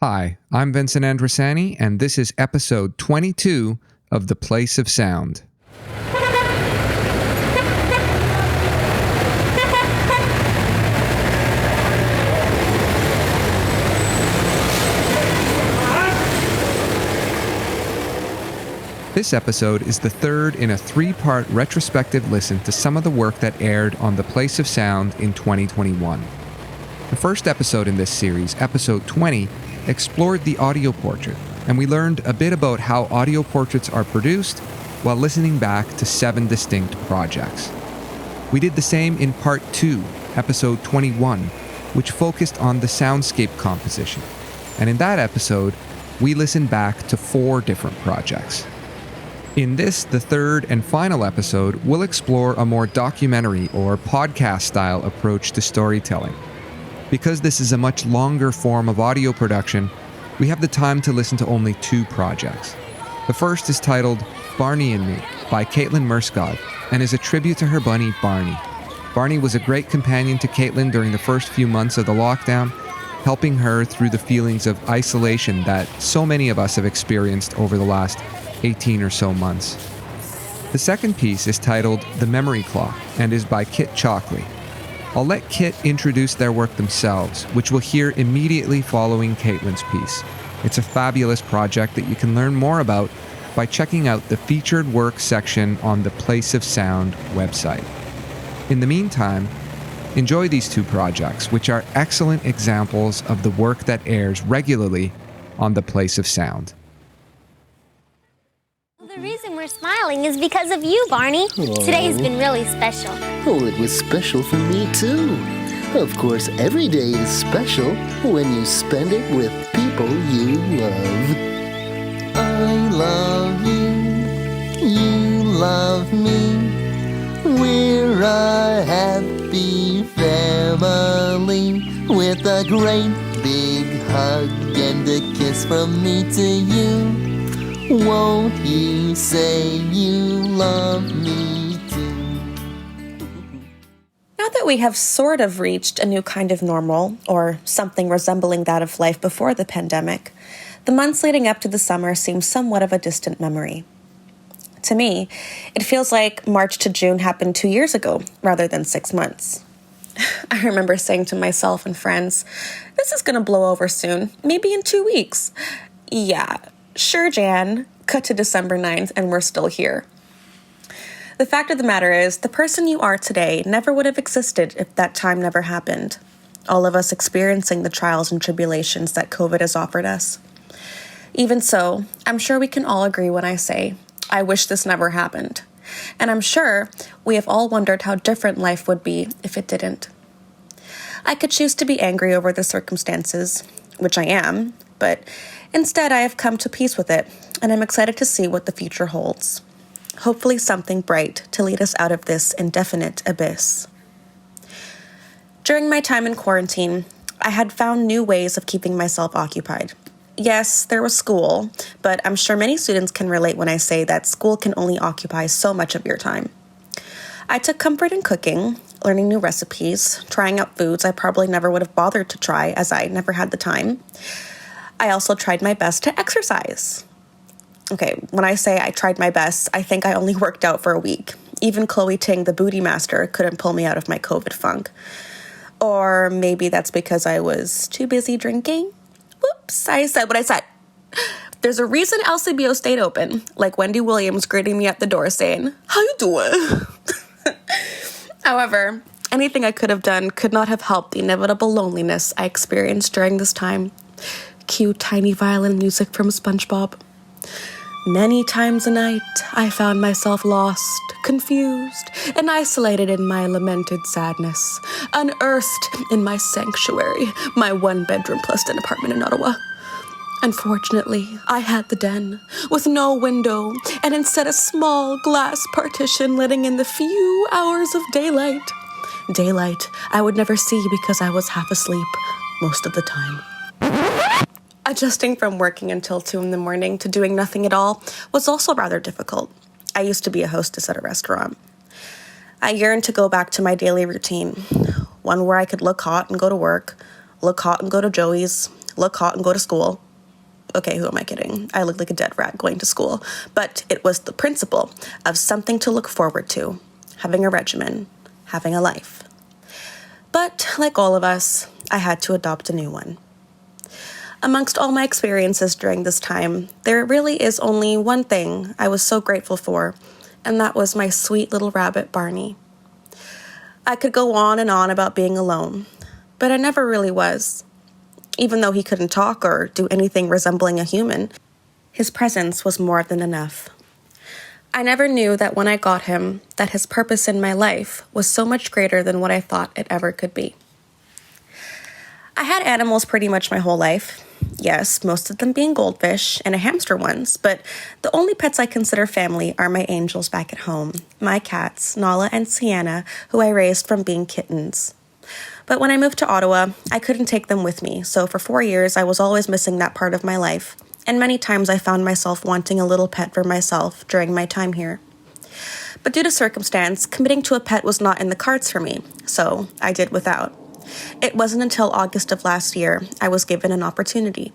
Hi, I'm Vincent Andrasani, and this is episode 22 of The Place of Sound. This episode is the third in a three-part retrospective listen to some of the work that aired on The Place of Sound in 2021. The first episode in this series, episode 20, explored the audio portrait, and we learned a bit about how audio portraits are produced while listening back to 7 distinct projects. We did the same in part 2, episode 21, which focused on the soundscape composition. And in that episode, we listened back to 4 different projects. In this, the third and final episode, we'll explore a more documentary or podcast-style approach to storytelling. Because this is a much longer form of audio production, we have the time to listen to only 2 projects. The first is titled Barney and Me by Katelyn Myrskog and is a tribute to her bunny, Barney. Barney was a great companion to Katelyn during the first few months of the lockdown, helping her through the feelings of isolation that so many of us have experienced over the last 18 or so months. The second piece is titled The Memory Clock and is by Kit Chalkley. I'll let Kit introduce their work themselves, which we'll hear immediately following Katelyn's piece. It's a fabulous project that you can learn more about by checking out the featured work section on the Place of Sound website. In the meantime, enjoy these 2 projects, which are excellent examples of the work that airs regularly on the Place of Sound. The reason we're smiling is because of you, Barney. Aww. Today has been really special. Oh, it was special for me, too. Of course, every day is special when you spend it with people you love. I love you. You love me. We're a happy family with a great big hug and a kiss from me to you. Won't you say you love me too? Now that we have sort of reached a new kind of normal, or something resembling that of life before the pandemic, the months leading up to the summer seem somewhat of a distant memory. To me, it feels like March to June happened 2 years ago, rather than 6 months. I remember saying to myself and friends, this is going to blow over soon, maybe in 2 weeks. Yeah. Sure, Jan, cut to December 9th, and we're still here. The fact of the matter is, the person you are today never would have existed if that time never happened. All of us experiencing the trials and tribulations that COVID has offered us. Even so, I'm sure we can all agree when I say, I wish this never happened. And I'm sure we have all wondered how different life would be if it didn't. I could choose to be angry over the circumstances, which I am, but instead, I have come to peace with it, and I'm excited to see what the future holds. Hopefully something bright to lead us out of this indefinite abyss. During my time in quarantine, I had found new ways of keeping myself occupied. Yes, there was school, but I'm sure many students can relate when I say that school can only occupy so much of your time. I took comfort in cooking, learning new recipes, trying out foods I probably never would have bothered to try as I never had the time. I also tried my best to exercise. Okay, when I say I tried my best, I think I only worked out for a week. Even Chloe Ting, the booty master, couldn't pull me out of my COVID funk. Or maybe that's because I was too busy drinking. Whoops, I said what I said. There's a reason LCBO stayed open, like Wendy Williams greeting me at the door saying, "How you doing?" However, anything I could have done could not have helped the inevitable loneliness I experienced during this time. Cue tiny violin music from SpongeBob. Many times a night, I found myself lost, confused, and isolated in my lamented sadness, unearthed in my sanctuary, my 1-bedroom plus den apartment in Ottawa. Unfortunately, I had the den, with no window, and instead a small glass partition letting in the few hours of daylight. Daylight I would never see because I was half asleep most of the time. Adjusting from working until 2 in the morning to doing nothing at all was also rather difficult. I used to be a hostess at a restaurant. I yearned to go back to my daily routine, one where I could look hot and go to work, look hot and go to Joey's, look hot, and go to school. Okay, who am I kidding? I look like a dead rat going to school. But it was the principle of something to look forward to, having a regimen, having a life. But like all of us, I had to adopt a new one. Amongst all my experiences during this time, there really is only one thing I was so grateful for, and that was my sweet little rabbit, Barney. I could go on and on about being alone, but I never really was. Even though he couldn't talk or do anything resembling a human, his presence was more than enough. I never knew that when I got him, that his purpose in my life was so much greater than what I thought it ever could be. I had animals pretty much my whole life. Yes, most of them being goldfish and a hamster once, but the only pets I consider family are my angels back at home, my cats, Nala and Sienna, who I raised from being kittens. But when I moved to Ottawa, I couldn't take them with me, so for 4 years I was always missing that part of my life, and many times I found myself wanting a little pet for myself during my time here. But due to circumstance, committing to a pet was not in the cards for me, so I did without. It wasn't until August of last year I was given an opportunity.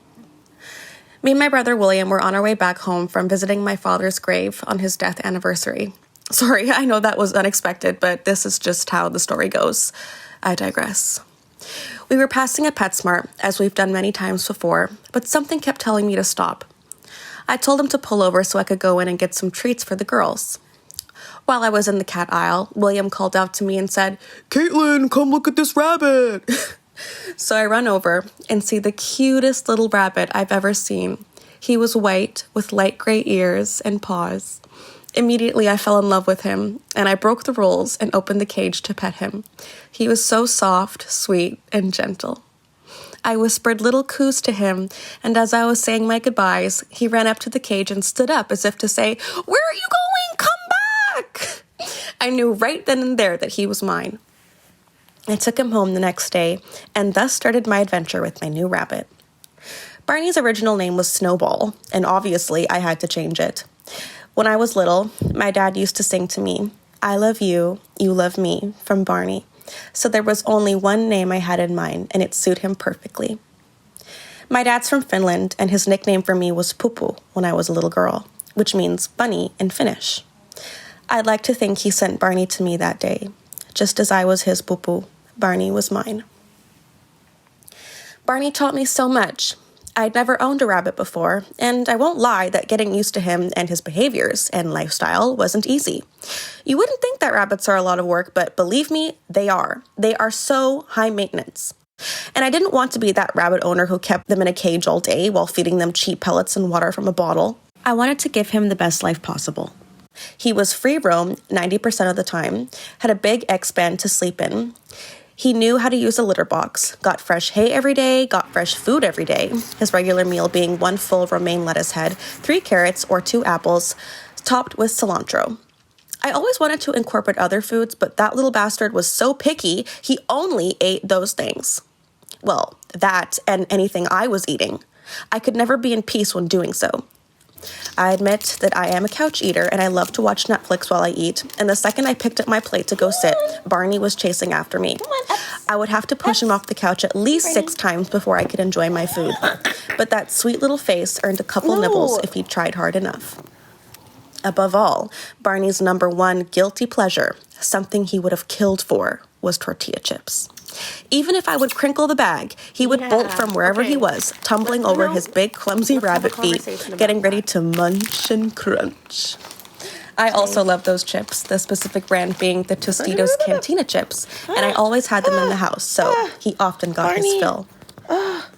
Me and my brother William were on our way back home from visiting my father's grave on his death anniversary. Sorry, I know that was unexpected, but this is just how the story goes. I digress. We were passing a PetSmart, as we've done many times before, but something kept telling me to stop. I told him to pull over so I could go in and get some treats for the girls. While I was in the cat aisle, William called out to me and said, "Katelyn, come look at this rabbit." So I run over and see the cutest little rabbit I've ever seen. He was white with light gray ears and paws. Immediately, I fell in love with him, and I broke the rules and opened the cage to pet him. He was so soft, sweet, and gentle. I whispered little coos to him, and as I was saying my goodbyes, he ran up to the cage and stood up as if to say, "Where are you going? Come back!" I knew right then and there that he was mine. I took him home the next day, and thus started my adventure with my new rabbit. Barney's original name was Snowball, and obviously I had to change it. When I was little, my dad used to sing to me, "I love you, you love me," from Barney. So there was only one name I had in mind, and it suited him perfectly. My dad's from Finland, and his nickname for me was Pupu when I was a little girl, which means bunny in Finnish. I'd like to think he sent Barney to me that day. Just as I was his Pupu, Barney was mine. Barney taught me so much. I'd never owned a rabbit before, and I won't lie that getting used to him and his behaviors and lifestyle wasn't easy. You wouldn't think that rabbits are a lot of work, but believe me, they are. They are so high maintenance. And I didn't want to be that rabbit owner who kept them in a cage all day while feeding them cheap pellets and water from a bottle. I wanted to give him the best life possible. He was free roam 90% of the time, had a big X-band to sleep in. He knew how to use a litter box, got fresh hay every day, got fresh food every day, his regular meal being 1 full romaine lettuce head, 3 carrots or 2 apples, topped with cilantro. I always wanted to incorporate other foods, but that little bastard was so picky, he only ate those things. Well, that and anything I was eating. I could never be in peace when doing so. I admit that I am a couch eater and I love to watch Netflix while I eat, and the second I picked up my plate to go sit, Barney was chasing after me. I would have to push him off the couch at least 6 times before I could enjoy my food, but that sweet little face earned a couple nibbles if he tried hard enough. Above all, Barney's number one guilty pleasure, something he would have killed for, was tortilla chips. Even if I would crinkle the bag, he would bolt from wherever he was, tumbling over his big, clumsy rabbit feet, getting ready to munch and crunch. I also love those chips, the specific brand being the Tostitos Cantina chips, and I always had them in the house, so he often got his fill.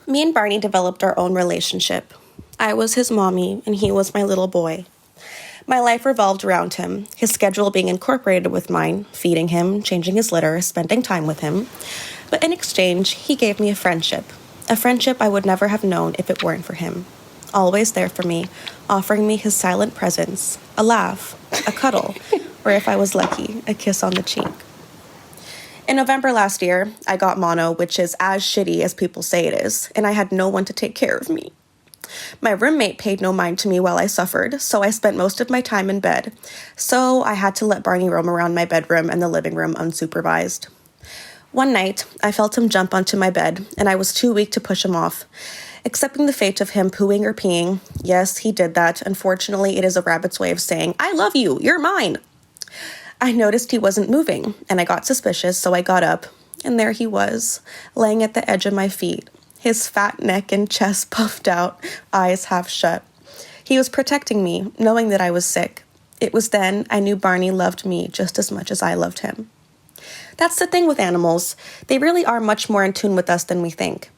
Me and Barney developed our own relationship. I was his mommy, and he was my little boy. My life revolved around him, his schedule being incorporated with mine, feeding him, changing his litter, spending time with him. But in exchange, he gave me a friendship I would never have known if it weren't for him. Always there for me, offering me his silent presence, a laugh, a cuddle, or if I was lucky, a kiss on the cheek. In November last year, I got mono, which is as shitty as people say it is, and I had no one to take care of me. My roommate paid no mind to me while I suffered, so I spent most of my time in bed. So I had to let Barney roam around my bedroom and the living room unsupervised. One night, I felt him jump onto my bed, and I was too weak to push him off. Accepting the fate of him pooing or peeing, yes, he did that. Unfortunately, it is a rabbit's way of saying, I love you, you're mine. I noticed he wasn't moving, and I got suspicious, so I got up, and there he was, laying at the edge of my feet, his fat neck and chest puffed out, eyes half shut. He was protecting me, knowing that I was sick. It was then I knew Barney loved me just as much as I loved him. That's the thing with animals. They really are much more in tune with us than we think.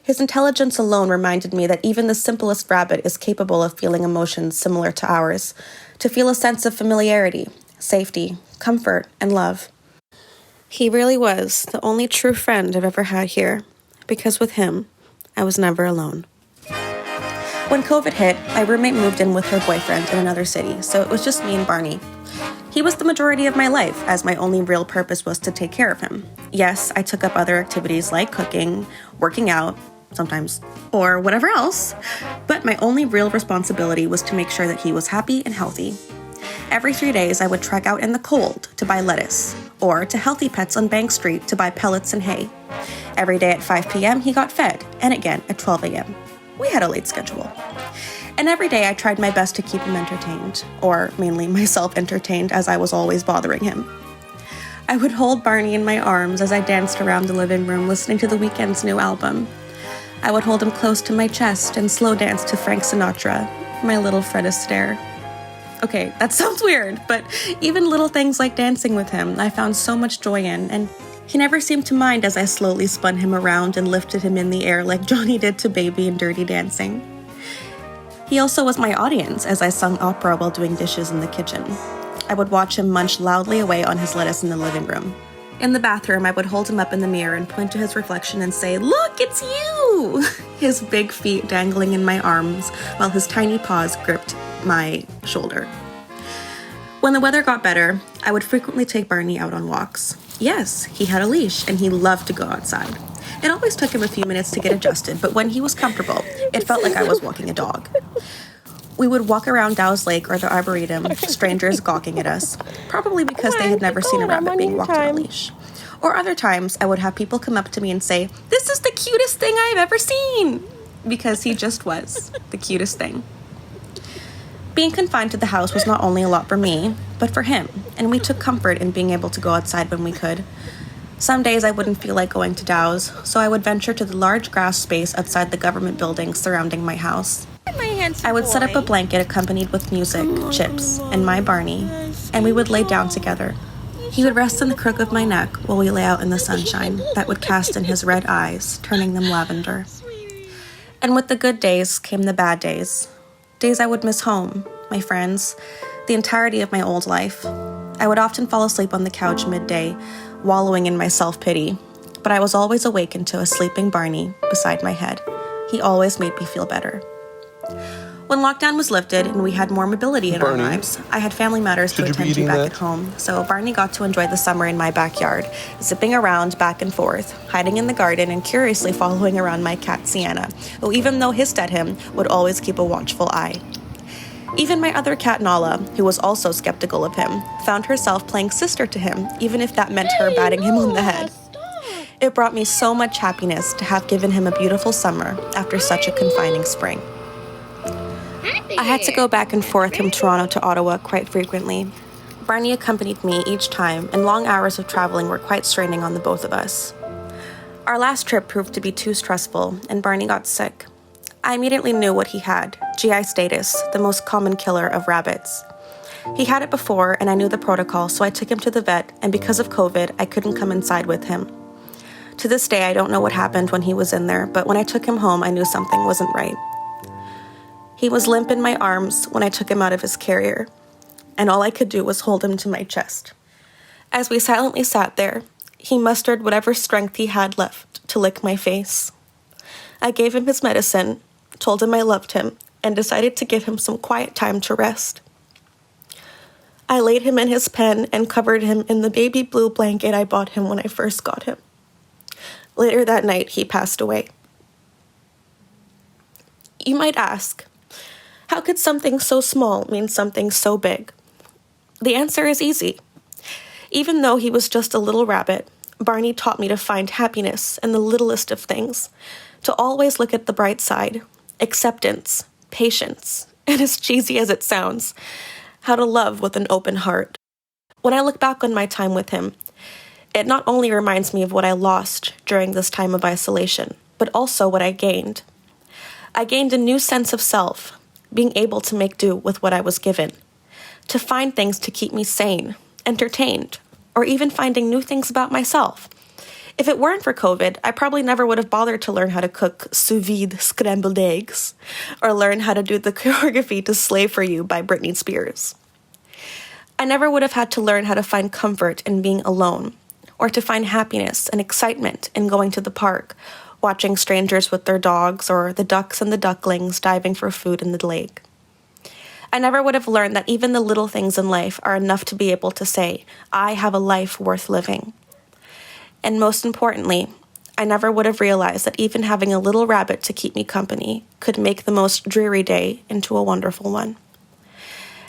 His intelligence alone reminded me that even the simplest rabbit is capable of feeling emotions similar to ours, to feel a sense of familiarity, safety, comfort, and love. He really was the only true friend I've ever had here, because with him, I was never alone. When COVID hit, my roommate moved in with her boyfriend in another city, so it was just me and Barney. He was the majority of my life, as my only real purpose was to take care of him. Yes, I took up other activities like cooking, working out, sometimes, or whatever else, but my only real responsibility was to make sure that he was happy and healthy. Every 3 days, I would trek out in the cold to buy lettuce, or to Healthy Pets on Bank Street to buy pellets and hay. Every day at 5 p.m., he got fed, and again at 12 a.m. We had a late schedule. And every day I tried my best to keep him entertained, or mainly myself entertained, as I was always bothering him. I would hold Barney in my arms as I danced around the living room listening to The Weeknd's new album. I would hold him close to my chest and slow dance to Frank Sinatra, my little Fred Astaire. Okay, that sounds weird, but even little things like dancing with him I found so much joy in, and he never seemed to mind as I slowly spun him around and lifted him in the air like Johnny did to Baby in Dirty Dancing. He also was my audience as I sung opera while doing dishes in the kitchen. I would watch him munch loudly away on his lettuce in the living room. In the bathroom, I would hold him up in the mirror and point to his reflection and say, "Look, it's you!" His big feet dangling in my arms while his tiny paws gripped my shoulder. When the weather got better, I would frequently take Barney out on walks. Yes, he had a leash and he loved to go outside. It always took him a few minutes to get adjusted, but when he was comfortable, it felt like I was walking a dog. We would walk around Dow's Lake or the Arboretum, strangers gawking at us, probably because they had never seen a rabbit being walked on a leash. Or other times, I would have people come up to me and say, "This is the cutest thing I've ever seen!" Because he just was the cutest thing. Being confined to the house was not only a lot for me, but for him, and we took comfort in being able to go outside when we could. Some days I wouldn't feel like going to Dow's, so I would venture to the large grass space outside the government buildings surrounding my house. I would set up a blanket accompanied with music, chips, and my Barney, and we would lay down together. He would rest in the crook of my neck while we lay out in the sunshine that would cast in his red eyes, turning them lavender. And with the good days came the bad days. Days I would miss home, my friends, the entirety of my old life. I would often fall asleep on the couch midday, wallowing in my self-pity, but I was always awakened to a sleeping Barney beside my head. He always made me feel better. When lockdown was lifted and we had more mobility in our lives, I had family matters to attend to back at home, so Barney got to enjoy the summer in my backyard, zipping around back and forth, hiding in the garden and curiously following around my cat Sienna, who even though hissed at him, would always keep a watchful eye. Even my other cat Nala, who was also skeptical of him, found herself playing sister to him, even if that meant her batting him on the head. It brought me so much happiness to have given him a beautiful summer after such a confining spring. I had to go back and forth from Toronto to Ottawa quite frequently. Barney accompanied me each time, and long hours of traveling were quite straining on the both of us. Our last trip proved to be too stressful, and Barney got sick. I immediately knew what he had, GI status, the most common killer of rabbits. He had it before, and I knew the protocol, so I took him to the vet, and because of COVID, I couldn't come inside with him. To this day, I don't know what happened when he was in there, but when I took him home, I knew something wasn't right. He was limp in my arms when I took him out of his carrier, and all I could do was hold him to my chest. As we silently sat there, he mustered whatever strength he had left to lick my face. I gave him his medicine, told him I loved him, and decided to give him some quiet time to rest. I laid him in his pen and covered him in the baby blue blanket I bought him when I first got him. Later that night, he passed away. You might ask, how could something so small mean something so big? The answer is easy. Even though he was just a little rabbit, Barney taught me to find happiness in the littlest of things, to always look at the bright side, acceptance, patience, and as cheesy as it sounds, how to love with an open heart. When I look back on my time with him, it not only reminds me of what I lost during this time of isolation, but also what I gained. I gained a new sense of self, being able to make do with what I was given, to find things to keep me sane, entertained, or even finding new things about myself. If it weren't for COVID, I probably never would have bothered to learn how to cook sous vide scrambled eggs, or learn how to do the choreography to Slave for You by Britney Spears. I never would have had to learn how to find comfort in being alone, or to find happiness and excitement in going to the park, watching strangers with their dogs, or the ducks and the ducklings diving for food in the lake. I never would have learned that even the little things in life are enough to be able to say, I have a life worth living. And most importantly, I never would have realized that even having a little rabbit to keep me company could make the most dreary day into a wonderful one.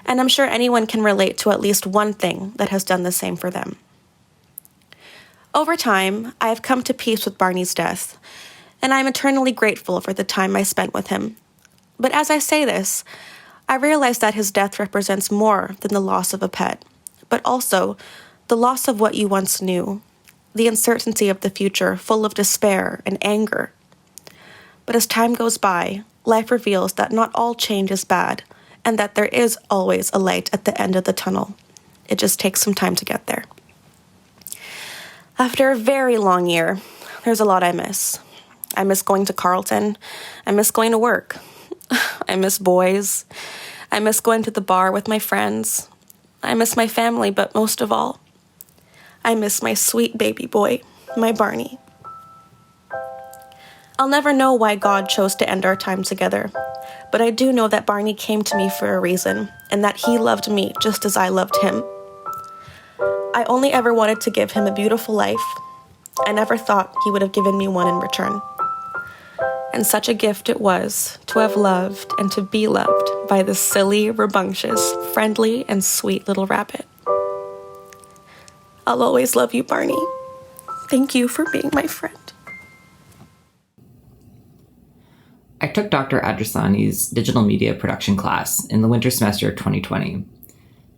And I'm sure anyone can relate to at least one thing that has done the same for them. Over time, I have come to peace with Barney's death, and I am eternally grateful for the time I spent with him. But as I say this, I realize that his death represents more than the loss of a pet, but also the loss of what you once knew, the uncertainty of the future full of despair and anger. But as time goes by, life reveals that not all change is bad, and that there is always a light at the end of the tunnel. It just takes some time to get there. After a very long year, there's a lot I miss. I miss going to Carleton. I miss going to work. I miss boys. I miss going to the bar with my friends. I miss my family, but most of all, I miss my sweet baby boy, my Barney. I'll never know why God chose to end our time together, but I do know that Barney came to me for a reason, and that he loved me just as I loved him. I only ever wanted to give him a beautiful life. I never thought he would have given me one in return. And such a gift it was to have loved and to be loved by this silly, rambunctious, friendly, and sweet little rabbit. I'll always love you, Barney. Thank you for being my friend. I took Dr. Adrasani's digital media production class in the winter semester of 2020.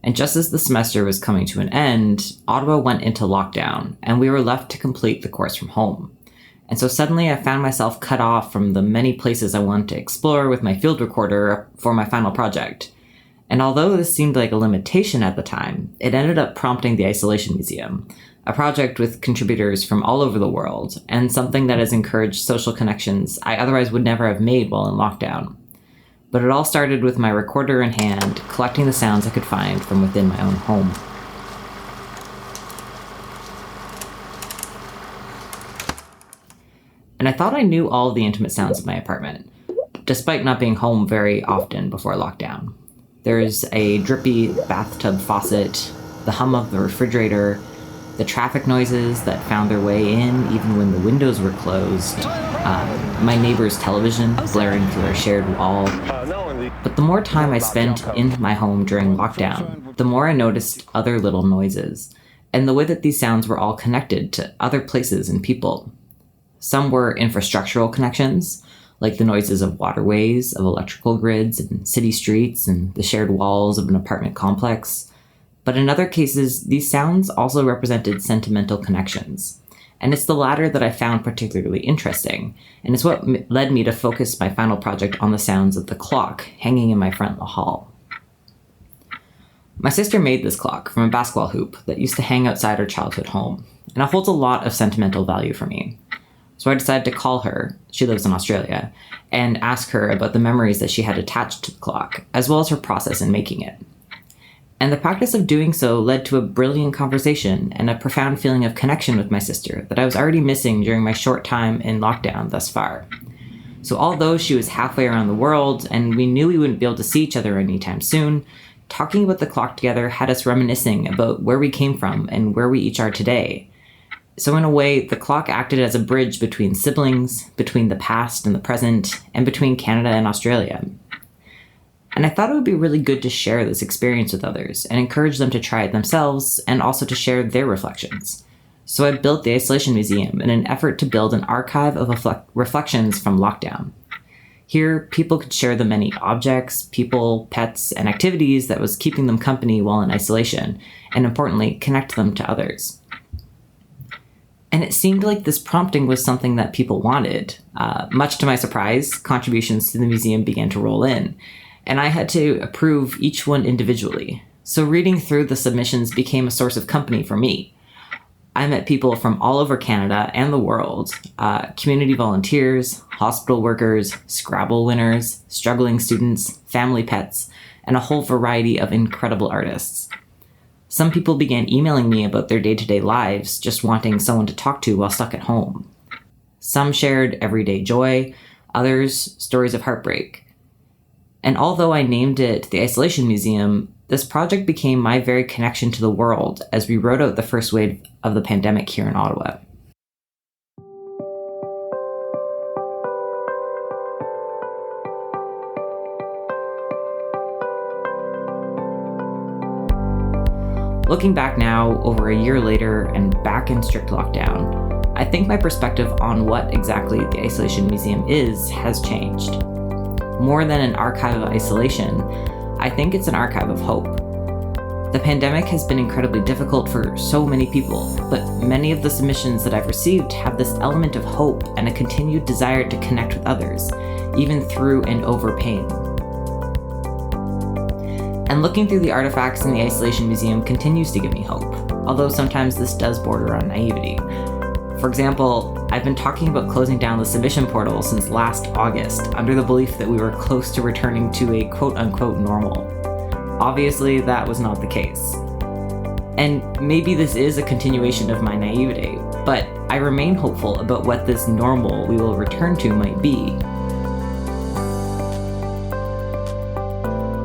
And just as the semester was coming to an end, Ottawa went into lockdown, and we were left to complete the course from home. And so suddenly I found myself cut off from the many places I wanted to explore with my field recorder for my final project. And although this seemed like a limitation at the time, it ended up prompting the Isolation Museum, a project with contributors from all over the world, and something that has encouraged social connections I otherwise would never have made while in lockdown. But it all started with my recorder in hand, collecting the sounds I could find from within my own home. And I thought I knew all of the intimate sounds of my apartment, despite not being home very often before lockdown. There's a drippy bathtub faucet, the hum of the refrigerator, the traffic noises that found their way in even when the windows were closed, my neighbor's television blaring through our shared wall. But the more time I spent in my home during lockdown, the more I noticed other little noises, and the way that these sounds were all connected to other places and people. Some were infrastructural connections, like the noises of waterways, of electrical grids, and city streets, and the shared walls of an apartment complex. But in other cases, these sounds also represented sentimental connections. And it's the latter that I found particularly interesting, and it's what led me to focus my final project on the sounds of the clock hanging in my front hall. My sister made this clock from a basketball hoop that used to hang outside her childhood home, and it holds a lot of sentimental value for me. So I decided to call her, she lives in Australia, and ask her about the memories that she had attached to the clock, as well as her process in making it. And the practice of doing so led to a brilliant conversation and a profound feeling of connection with my sister that I was already missing during my short time in lockdown thus far. So although she was halfway around the world and we knew we wouldn't be able to see each other anytime soon, talking about the clock together had us reminiscing about where we came from and where we each are today. So in a way, the clock acted as a bridge between siblings, between the past and the present, and between Canada and Australia. And I thought it would be really good to share this experience with others and encourage them to try it themselves and also to share their reflections. So I built the Isolation Museum in an effort to build an archive of reflections from lockdown. Here, people could share the many objects, people, pets, and activities that was keeping them company while in isolation, and importantly, connect them to others. And it seemed like this prompting was something that people wanted. Much to my surprise, contributions to the museum began to roll in, and I had to approve each one individually. So reading through the submissions became a source of company for me. I met people from all over Canada and the world, community volunteers, hospital workers, Scrabble winners, struggling students, family pets, and a whole variety of incredible artists. Some people began emailing me about their day-to-day lives, just wanting someone to talk to while stuck at home. Some shared everyday joy, others stories of heartbreak. And although I named it the Isolation Museum, this project became my very connection to the world as we rode out the first wave of the pandemic here in Ottawa. Looking back now, over a year later and back in strict lockdown, I think my perspective on what exactly the Isolation Museum is has changed. More than an archive of isolation, I think it's an archive of hope. The pandemic has been incredibly difficult for so many people, but many of the submissions that I've received have this element of hope and a continued desire to connect with others, even through and over pain. And looking through the artifacts in the Isolation Museum continues to give me hope, although sometimes this does border on naivety. For example, I've been talking about closing down the submission portal since last August, under the belief that we were close to returning to a quote-unquote normal. Obviously, that was not the case. And maybe this is a continuation of my naivete, but I remain hopeful about what this normal we will return to might be.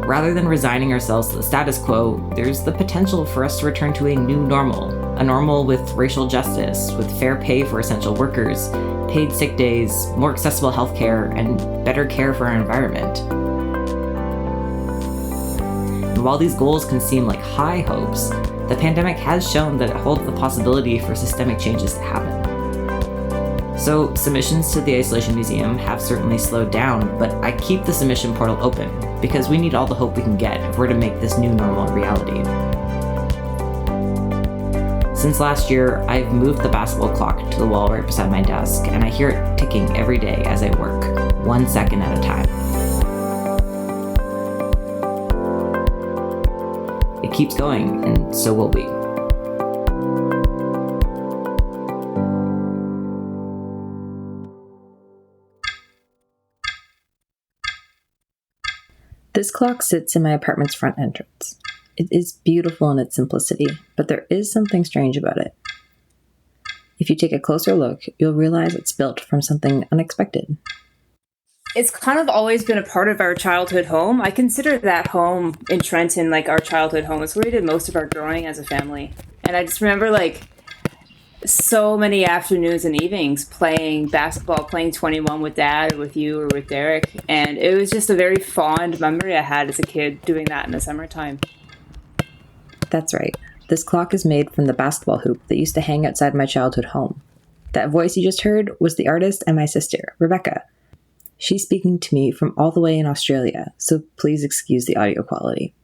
Rather than resigning ourselves to the status quo, there's the potential for us to return to a new normal. A normal with racial justice, with fair pay for essential workers, paid sick days, more accessible healthcare, and better care for our environment. And while these goals can seem like high hopes, the pandemic has shown that it holds the possibility for systemic changes to happen. So submissions to the Isolation Museum have certainly slowed down, but I keep the submission portal open because we need all the hope we can get if we're to make this new normal a reality. Since last year, I've moved the basketball clock to the wall right beside my desk, and I hear it ticking every day as I work, 1 second at a time. It keeps going, and so will we. This clock sits in my apartment's front entrance. It is beautiful in its simplicity, but there is something strange about it. If you take a closer look, you'll realize it's built from something unexpected. It's kind of always been a part of our childhood home. I consider that home in Trenton like our childhood home. It's where we did most of our growing as a family. And I just remember so many afternoons and evenings playing basketball, playing 21 with Dad or with you or with Derek. And it was just a very fond memory I had as a kid doing that in the summertime. That's right. This clock is made from the basketball hoop that used to hang outside my childhood home. That voice you just heard was the artist and my sister, Rebecca. She's speaking to me from all the way in Australia, so please excuse the audio quality.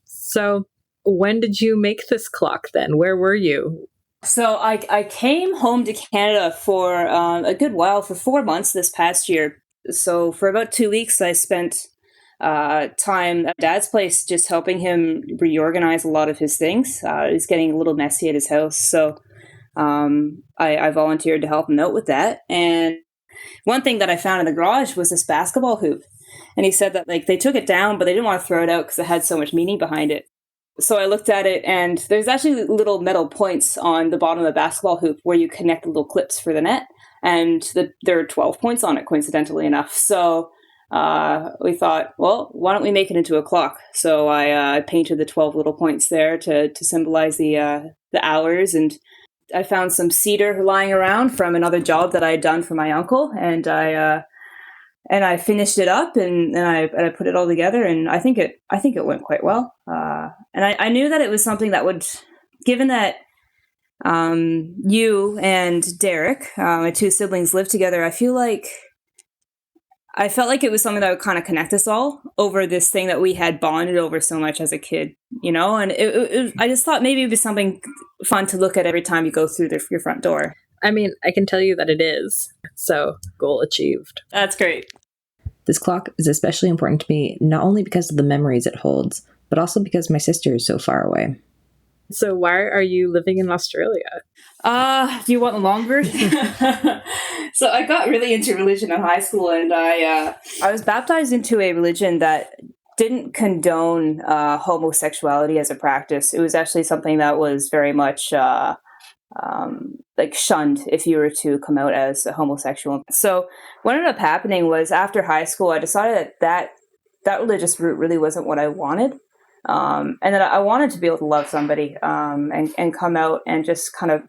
So, when did you make this clock then? Where were you? So I came home to Canada for a good while, for 4 months this past year. So for about 2 weeks, I spent time at Dad's place just helping him reorganize a lot of his things. It was getting a little messy at his house. So I volunteered to help him out with that. And one thing that I found in the garage was this basketball hoop. And he said that they took it down, but they didn't want to throw it out because it had so much meaning behind it. So I looked at it, and there's actually little metal points on the bottom of the basketball hoop where you connect little clips for the net. And there are 12 points on it, coincidentally enough. So we thought, well, why don't we make it into a clock? So I painted the 12 little points there to symbolize the hours. And I found some cedar lying around from another job that I had done for my uncle. And I finished it up and I put it all together, and I think it went quite well. And I knew that it was something that would, given that you and Derek, my two siblings, lived together, I felt like it was something that would kind of connect us all over this thing that we had bonded over so much as a kid, and I just thought maybe it would be something fun to look at every time you go through your front door. I mean, I can tell you that it is. So, goal achieved. That's great. This clock is especially important to me, not only because of the memories it holds, but also because my sister is so far away. So why are you living in Australia? Do you want the long version? So I got really into religion in high school, and I was baptized into a religion that didn't condone homosexuality as a practice. It was actually something that was very much shunned if you were to come out as a homosexual. So what ended up happening was after high school, I decided that religious route really wasn't what I wanted. And that I wanted to be able to love somebody and come out and just kind of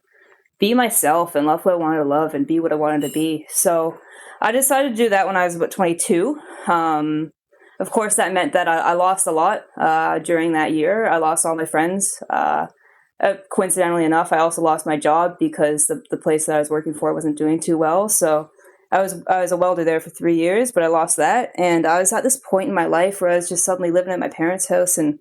be myself and love what I wanted to love and be what I wanted to be. So I decided to do that when I was about 22. Of course, that meant that I lost a lot during that year. I lost all my friends. Coincidentally enough, I also lost my job because the place that I was working for wasn't doing too well. So I was a welder there for 3 years, but I lost that. And I was at this point in my life where I was just suddenly living at my parents' house, and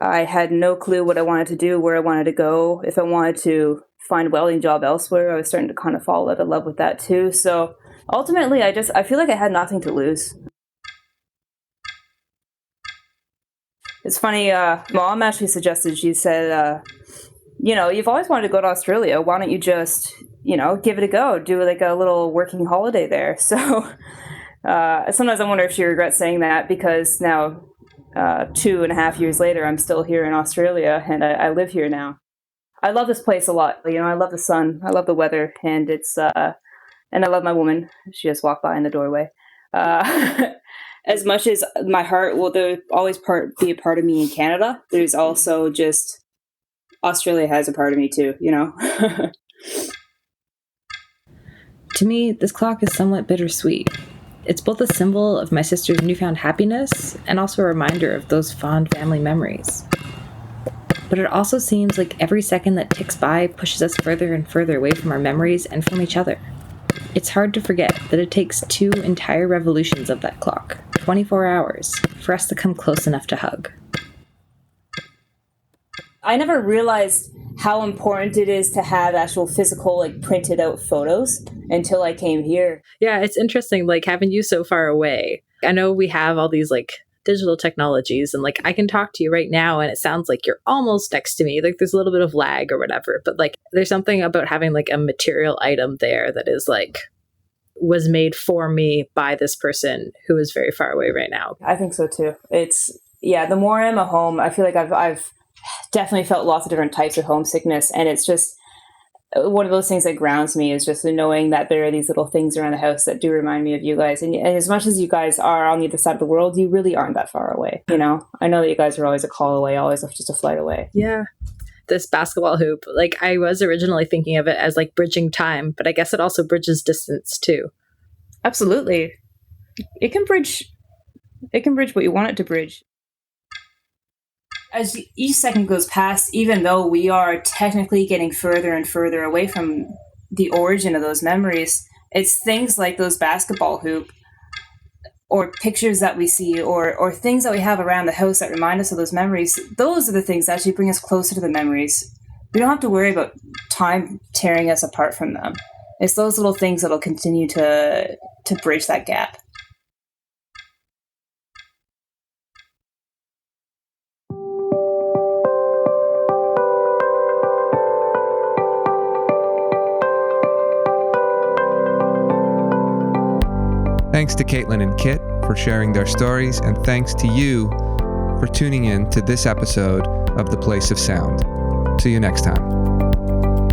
I had no clue what I wanted to do, where I wanted to go. If I wanted to find a welding job elsewhere, I was starting to kind of fall out of love with that too. So ultimately, I feel like I had nothing to lose. It's funny, Mom actually suggested, she said, you've always wanted to go to Australia. Why don't you just, give it a go, do like a little working holiday there. So sometimes I wonder if she regrets saying that, because now 2.5 years later, I'm still here in Australia, and I live here now. I love this place a lot. I love the sun, I love the weather, and and I love my woman. She just walked by in the doorway. As much as my heart will always be a part of me in Canada, there's also just Australia has a part of me too, To me, this clock is somewhat bittersweet. It's both a symbol of my sister's newfound happiness and also a reminder of those fond family memories. But it also seems like every second that ticks by pushes us further and further away from our memories and from each other. It's hard to forget that it takes 2 entire revolutions of that clock, 24 hours, for us to come close enough to hug. I never realized how important it is to have actual physical, printed out photos until I came here. Yeah, it's interesting, having you so far away. I know we have all these, digital technologies, and, I can talk to you right now, and it sounds like you're almost next to me. There's a little bit of lag or whatever, but, there's something about having, a material item there that is, was made for me by this person who is very far away right now. I think so, too. The more I'm at home, I feel like I've definitely felt lots of different types of homesickness, and it's just one of those things that grounds me, is just knowing that there are these little things around the house that do remind me of you guys. And as much as you guys are on the other side of the world, you really aren't that far away. I know that you guys are always a call away, always just a flight away. Yeah. This basketball hoop, I was originally thinking of it as bridging time, but I guess it also bridges distance too. Absolutely. It can bridge what you want it to bridge. As each second goes past, even though we are technically getting further and further away from the origin of those memories, it's things like those basketball hoop, or pictures that we see, or things that we have around the house that remind us of those memories. Those are the things that actually bring us closer to the memories. We don't have to worry about time tearing us apart from them. It's those little things that'll continue to bridge that gap. Thanks to Katelyn and Kit for sharing their stories, and thanks to you for tuning in to this episode of The Place of Sound. See you next time.